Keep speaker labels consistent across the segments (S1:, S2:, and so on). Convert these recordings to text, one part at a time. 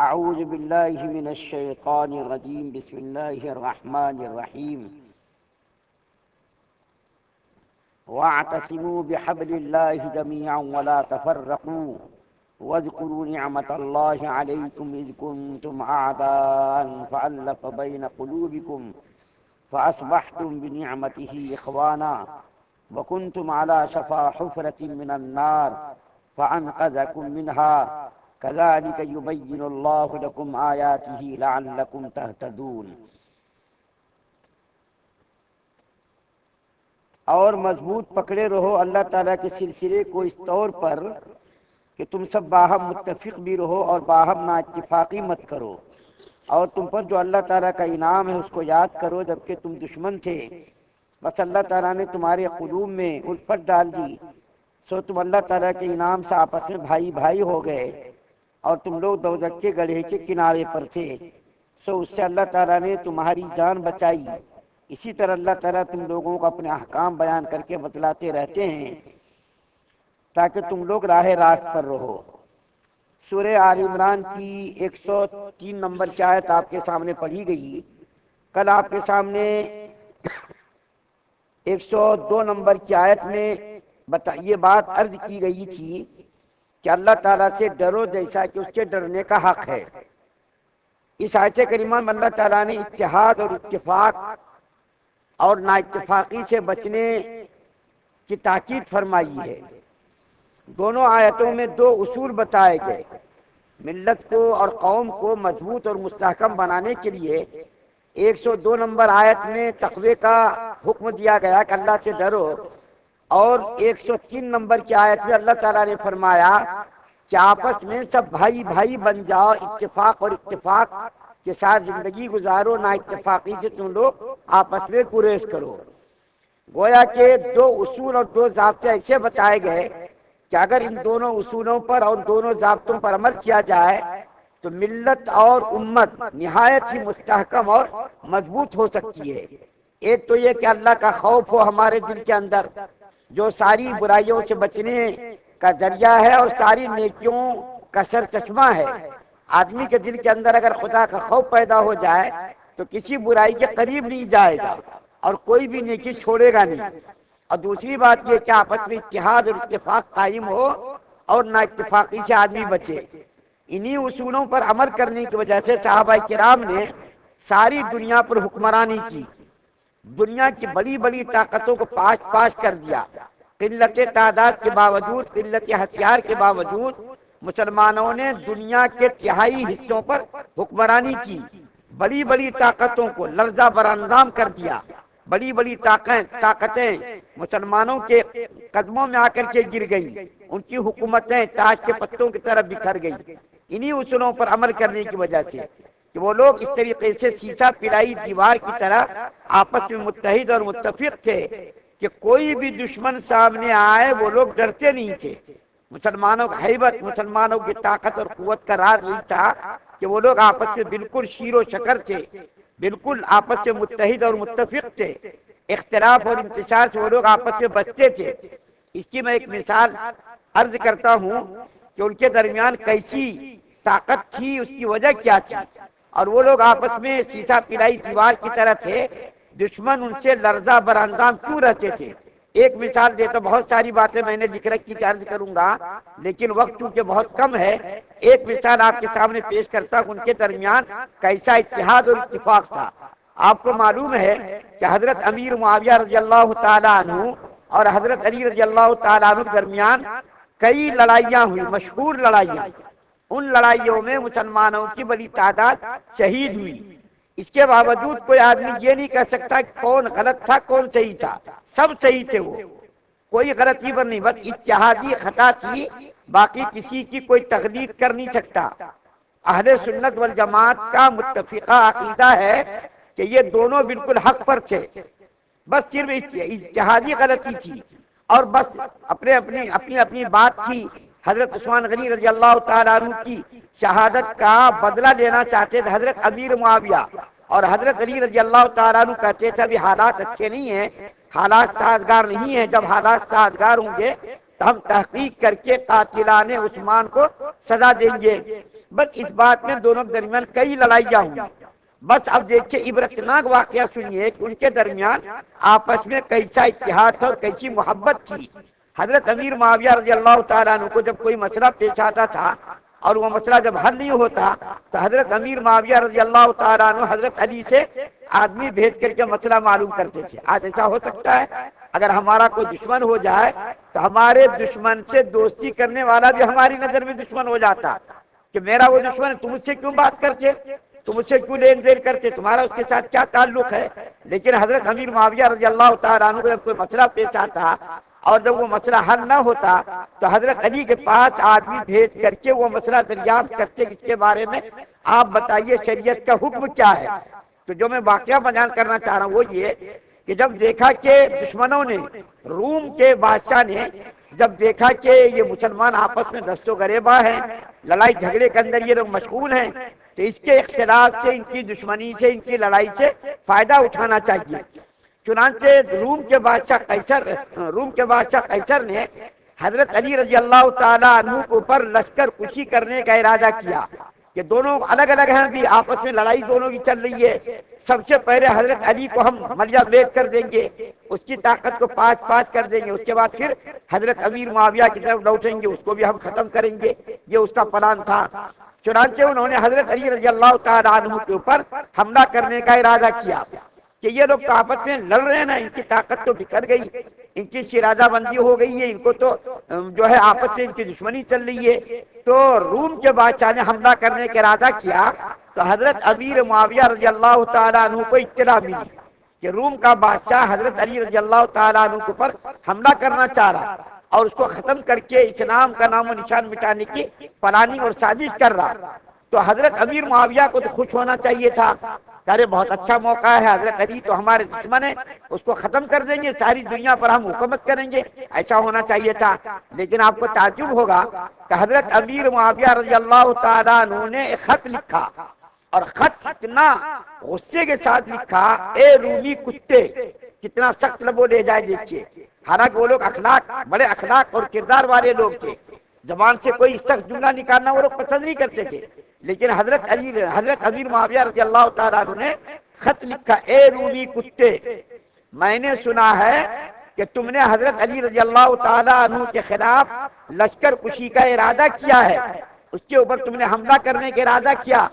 S1: اعوذ باللہ من الشیطان الرجیم بسم اللہ الرحمن الرحیم واعتصموا بحبل اللہ جميعا ولا تفرقوا واذكروا نعمة الله عليكم إذ كنتم أعداء فألف بين قلوبكم فأصبحتم بنعمته إخوانا وكنتم على شفا حفرة من النار فأنقذكم منها كذلك يبين الله لكم آياته لعلكم تهتدون۔ اور مضبوط پکڑے رہو اللہ تعالیٰ کے سلسلے کو اس طور پر کہ تم سب باہم متفق بھی رہو اور باہم نا اتفاقی مت کرو، اور تم پر جو اللہ تعالیٰ کا انعام ہے اس کو یاد کرو جبکہ تم دشمن تھے، بس اللہ تعالیٰ نے تمہارے قلوب میں الفت ڈال دی، سو تم اللہ تعالیٰ کے انعام سے آپس میں بھائی بھائی ہو گئے، اور تم لوگ دوزخ کے گڑھے کے کنارے پر تھے، سو اس سے اللہ تعالیٰ نے تمہاری جان بچائی۔ اسی طرح اللہ تعالیٰ تم لوگوں کو اپنے احکام بیان کر کے بتلاتے رہتے ہیں تاکہ تم لوگ راہ راست پر رہو۔ سورہ آل عمران کی 103 نمبر کی آیت آپ کے سامنے پڑھی گئی۔ کل آپ کے سامنے 102 نمبر کی آیت میں یہ بات عرض کی گئی تھی کہ اللہ تعالیٰ سے ڈرو جیسا کہ اس کے ڈرنے کا حق ہے۔ اس آیت کریمہ میں اللہ تعالیٰ نے اتحاد اور اتفاق اور نا اتفاقی سے بچنے کی تاکید فرمائی ہے۔ دونوں آیتوں میں دو اصول بتائے گئے۔ ملت کو اور قوم کو مضبوط اور مستحکم بنانے کے لیے 102 نمبر آیت میں تقوی کا حکم دیا گیا کہ اللہ سے ڈرو، اور 103 نمبر کی آیت میں اللہ تعالیٰ نے فرمایا کہ آپس میں سب بھائی بھائی بن جاؤ، اتفاق اور اتفاق کے ساتھ زندگی گزارو، نا اتفاقی سے تم لوگ آپس میں گریز کرو۔ گویا کہ دو اصول اور دو ضابطے ایسے بتائے گئے کہ اگر ان دونوں اصولوں پر اور دونوں ضابطوں پر عمل کیا جائے تو ملت اور امت نہایت ہی مستحکم اور مضبوط ہو سکتی ہے۔ ایک تو یہ کہ اللہ کا خوف ہو ہمارے دل کے اندر، جو ساری برائیوں سے بچنے کا ذریعہ ہے اور ساری نیکیوں کا سر چشمہ ہے۔ آدمی کے دل کے اندر اگر خدا کا خوف پیدا ہو جائے تو کسی برائی کے قریب نہیں جائے گا اور کوئی بھی نیکی چھوڑے گا نہیں۔ اور دوسری بات یہ کہ آپس میں اتحاد اور اتفاق قائم ہو اور نا اتفاقی سے آدمی بچے۔ انہی اصولوں پر عمل کرنے کی وجہ سے صحابہ کرام نے ساری دنیا پر حکمرانی کی، دنیا کی بڑی بڑی طاقتوں کو پاش پاش کر دیا۔ قلت تعداد کے باوجود، قلت ہتھیار کے باوجود مسلمانوں نے دنیا کے تہائی حصوں پر حکمرانی کی، بڑی بڑی طاقتوں کو لرزہ براندام کر دیا۔ بڑی بڑی طاقتیں مسلمانوں کے قدموں میں آ کر کے گر گئی، ان کی حکومتیں تاش کے پتوں کی طرف بکھر گئی۔ انہی اصولوں پر عمل کرنے کی وجہ سے کہ وہ لوگ اس طریقے سے سیسا پلائی دیوار کی طرح آپس میں متحد اور متفق تھے کہ کوئی بھی دشمن سامنے آئے وہ لوگ ڈرتے نہیں تھے۔ مسلمانوں کی ہیبت، مسلمانوں کی طاقت اور قوت کا راز یہ تھا کہ وہ لوگ آپس میں بالکل شیر و شکر تھے، بالکل آپس میں متحد اور متفق تھے۔ اختلاف اور انتشار سے وہ لوگ آپس میں بچتے تھے۔ اس کی میں ایک مثال عرض کرتا ہوں کہ ان کے درمیان کیسی طاقت تھی، اس کی وجہ کیا تھی، اور وہ لوگ آپس میں سیسا پلائی دیوار کی طرح تھے، دشمن ان سے لرزہ براندام کیوں رہتے تھے۔ ایک مثال دیتا، بہت ساری باتیں میں نے لکھ رکھی کہ عرض کروں گا لیکن وقت چونکہ بہت کم ہے، ایک مثال آپ کے سامنے پیش کرتا ہوں ان کے درمیان کیسا اتحاد اور اتفاق تھا۔ آپ کو معلوم ہے کہ حضرت امیر معاویہ رضی اللہ تعالیٰ عنہ اور حضرت علی رضی اللہ تعالیٰ عنہ کے درمیان کئی لڑائیاں ہوئی، مشہور لڑائیاں۔ ان لڑائیوں میں مسلمانوں کی بڑی تعداد شہید ہوئی۔ اس کے باوجود کوئی آدمی یہ نہیں کہہ سکتا کہ کون غلط تھا کون صحیح تھا، سب صحیح تھے، وہ کوئی غلطی پر نہیں، بس اتحادی خطا تھی، باقی کسی کی کوئی تقلید کر نہیں سکتا۔ اہل سنت والجماعت کا متفقہ عقیدہ ہے کہ یہ دونوں بالکل حق پر تھے، بس صرف اتحادی غلطی تھی، اور بس اپنی بات تھی۔ حضرت عثمان غنی رضی اللہ تعالیٰ عنہ کی شہادت کا بدلہ لینا چاہتے تھے حضرت امیر معاویہ، اور حضرت علی رضی اللہ تعالیٰ عنہ کہتے تھے ابھی حالات اچھے نہیں ہیں، حالات سازگار نہیں ہیں، جب حالات سازگار ہوں گے تو ہم تحقیق کر کے قاتلان عثمان کو سزا دیں گے۔ بس اس بات میں دونوں کے درمیان کئی لڑائیاں ہوئی. بس اب دیکھیے عبرتناک واقعہ سنیے کہ ان کے درمیان آپس میں کیسا اتحاد تھا اور کیسی محبت تھی. حضرت امیر معاویہ رضی اللہ تعالیٰ عنہ کو جب کوئی مسئلہ پیش آتا تھا اور وہ مسئلہ جب حل نہیں ہوتا تو حضرت امیر معاویہ رضی اللہ تعالیٰ عنہ حضرت علی سے آدمی بھیج کر کے مسئلہ معلوم کرتے تھے. آج ایسا ہو سکتا ہے اگر ہمارا کوئی دشمن ہو جائے تو ہمارے دشمن سے دوستی کرنے والا بھی ہماری نظر میں دشمن ہو جاتا کہ میرا وہ دشمن ہے, تم اس سے کیوں بات کرتے, تم اس سے کیوں لین دین کرتے, تمہارا اس کے ساتھ کیا تعلق ہے. لیکن حضرت امیر معاویہ رضی اللہ تعالیٰ عنہ کو جب کوئی مسئلہ پیش آتا اور جب وہ مسئلہ حل نہ ہوتا تو حضرت علی کے پاس آدمی بھیج کر کے وہ مسئلہ دریافت کرتے اس کے بارے میں آپ بتائیے شریعت کا حکم کیا ہے. تو جو میں واقعہ بیان کرنا چاہ رہا ہوں وہ یہ کہ جب دیکھا کہ دشمنوں نے, روم کے بادشاہ نے جب دیکھا کہ یہ مسلمان آپس میں دست و گریباں ہیں, لڑائی جھگڑے کے اندر یہ لوگ مشغول ہیں, تو اس کے اختلاف سے, ان کی دشمنی سے, ان کی لڑائی سے فائدہ اٹھانا چاہیے. چنانچہ روم کے بادشاہ قیصر نے حضرت علی رضی اللہ تعالیٰ عنہ کے اوپر لشکر کشی کرنے کا ارادہ کیا کہ دونوں الگ الگ ہیں, بھی آپس میں لڑائی دونوں کی چل رہی ہے. سب سے پہلے حضرت علی کو ہم ملیہ بیت کر دیں گے, اس کی طاقت کو پاس پاس کر دیں گے, اس کے بعد پھر حضرت امیر معاویہ کی طرف لوٹیں گے, اس کو بھی ہم ختم کریں گے. یہ اس کا پلان تھا. چنانچہ انہوں نے حضرت علی رضی اللہ تعالیٰ عنہ کے اوپر حملہ کرنے کا ارادہ کیا کہ یہ لوگ تو آپس میں لڑ رہے ہیں نا, ان کی طاقت تو بکھر گئی, ان کی شیرازہ بندی ہو گئی ہے, ان کو تو جو ہے آپس میں ان کی دشمنی چل رہی ہے. تو روم کے بادشاہ نے حملہ کرنے کا ارادہ کیا تو حضرت امیر معاویہ رضی اللہ تعالیٰ عنہ کو اطلاع ملی کہ روم کا بادشاہ حضرت علی رضی اللہ تعالیٰ عنہ کے اوپر حملہ کرنا چاہ رہا اور اس کو ختم کر کے اسلام کا نام و نشان مٹانے کی پلاننگ اور سازش کر رہا. تو حضرت امیر معاویہ کو تو خوش ہونا چاہیے تھا, ارے بہت اچھا موقع ہے, حضرت علی تو ہمارے دشمن ہے, اس کو ختم کر دیں گے, ساری دنیا پر ہم حکومت کریں گے, ایسا ہونا چاہیے تھا. لیکن آپ کو تعجب ہوگا کہ حضرت امیر معاویہ رضی اللہ تعالیٰ عنہ نے ایک خط لکھا, اور خط اتنا غصے کے ساتھ لکھا, اے رومی کتے, کتنا سخت لبو لے جائے دیکھیے. حالانکہ وہ لوگ بڑے اخلاق اور کردار والے لوگ تھے, زبان سے کوئی سخت جملہ نکالنا وہ لوگ پسند نہیں کرتے تھے. لیکن حضرت امیر معاویہ رضی اللہ تعالیٰ عنہ نے خط لکھا, اے رومی کتے, میں نے سنا ہے کہ تم نے حضرت علی رضی اللہ تعالیٰ عنہ کے خلاف لشکر کشی کا ارادہ کیا ہے, اس کے اوپر تم نے حملہ کرنے کا ارادہ کیا.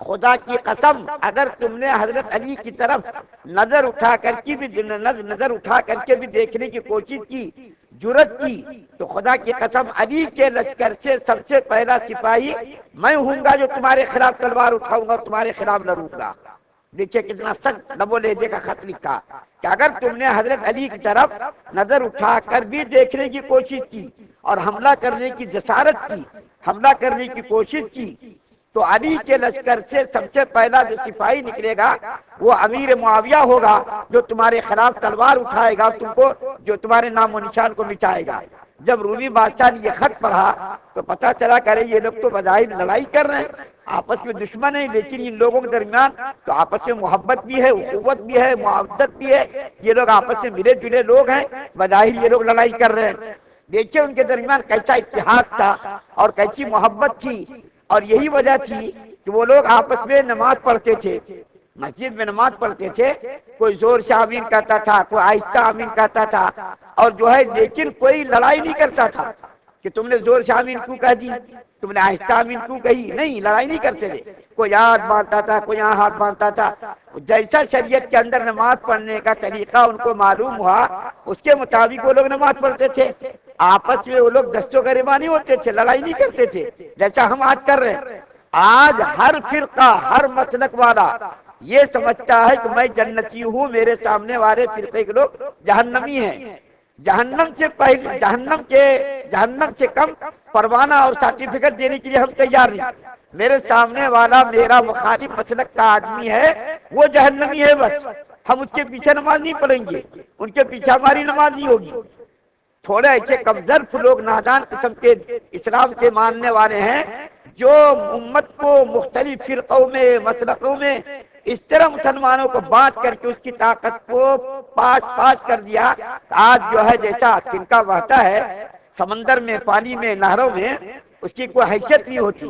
S1: خدا کی قسم اگر تم نے حضرت علی کی طرف نظر اٹھا کر کے بھی دیکھنے کی کوشش کی, جرت کی, تو خدا کی قسم علی کے لشکر سے سب سے پہلا سپاہی میں ہوں گا جو تمہارے خلاف تلوار اٹھاؤں گا اور تمہارے خلاف لڑوں گا. دیکھیے کتنا سخت لب و لہجے کا خط لکھا کہ اگر تم نے حضرت علی کی طرف نظر اٹھا کر بھی دیکھنے کی کوشش کی اور حملہ کرنے کی جسارت کی, حملہ کرنے کی کوشش کی, تو علی کے لشکر سے سب سے پہلا جو سپاہی نکلے گا وہ امیر معاویہ ہوگا جو تمہارے خلاف تلوار اٹھائے گا, تم کو جو تمہارے نام و نشان کو مٹائے گا. جب رومی بادشاہ نے یہ خط پڑھا تو پتا چلا کرے یہ لوگ تو بظاہر لڑائی کر رہے ہیں, آپس میں دشمن ہیں, لیکن ان لوگوں کے درمیان تو آپس میں محبت بھی ہے, اخوت بھی ہے, معاوضت بھی ہے, یہ لوگ آپس میں ملے جلے لوگ ہیں, بظاہر یہ لوگ لڑائی کر رہے ہیں. دیکھیے ان کے درمیان کیسا اتحاد تھا اور کیسی محبت تھی. اور یہی وجہ تھی کہ وہ لوگ آپس میں نماز پڑھتے تھے, مسجد میں نماز پڑھتے تھے, کوئی زور سے آمین کہتا تھا, کوئی آہستہ آمین کہتا تھا, اور جو ہے لیکن کوئی لڑائی نہیں کرتا تھا کہ تم نے زور سے آمین کیوں کہہ دی, تم نے آہستہ آمین کیوں کہی, نہیں, لڑائی نہیں کرتے تھے. کوئی ہاتھ باندھتا تھا, کوئی یہاں ہاتھ باندھتا تھا. جیسا شریعت کے اندر نماز پڑھنے کا طریقہ ان کو معلوم ہوا اس کے مطابق وہ لوگ نماز پڑھتے تھے. آپس میں وہ لوگ دست و گریباں نہیں ہوتے تھے, لڑائی نہیں کرتے تھے جیسا ہم آج کر رہے ہیں. آج ہر فرقہ, ہر مسلک والا یہ سمجھتا ہے کہ میں جنتی ہوں, میرے سامنے والے فرقے کے لوگ جہنمی ہیں. جہنم سے کم پروانہ اور سرٹیفکیٹ دینے کے لیے ہم تیار نہیں. میرے سامنے والا میرا مخالف مسلک کا آدمی ہے وہ جہنمی ہے, بس ہم اس کے پیچھے نماز نہیں پڑھیں گے, ان کے پیچھے ہماری نماز نہیں ہوگی. تھوڑے ایسے کمزرف لوگ نادان قسم کے اسلام کے ماننے والے ہیں جو امت کو مختلف فرقوں میں, مسلکوں میں اس طرح مسلمانوں کو بانٹ کر کے اس کی طاقت کو پاس کر دیا. آج جو ہے جیسا تنکا بہتا ہے سمندر میں, پانی میں, نہروں میں, اس کی کوئی حیثیت نہیں ہوتی.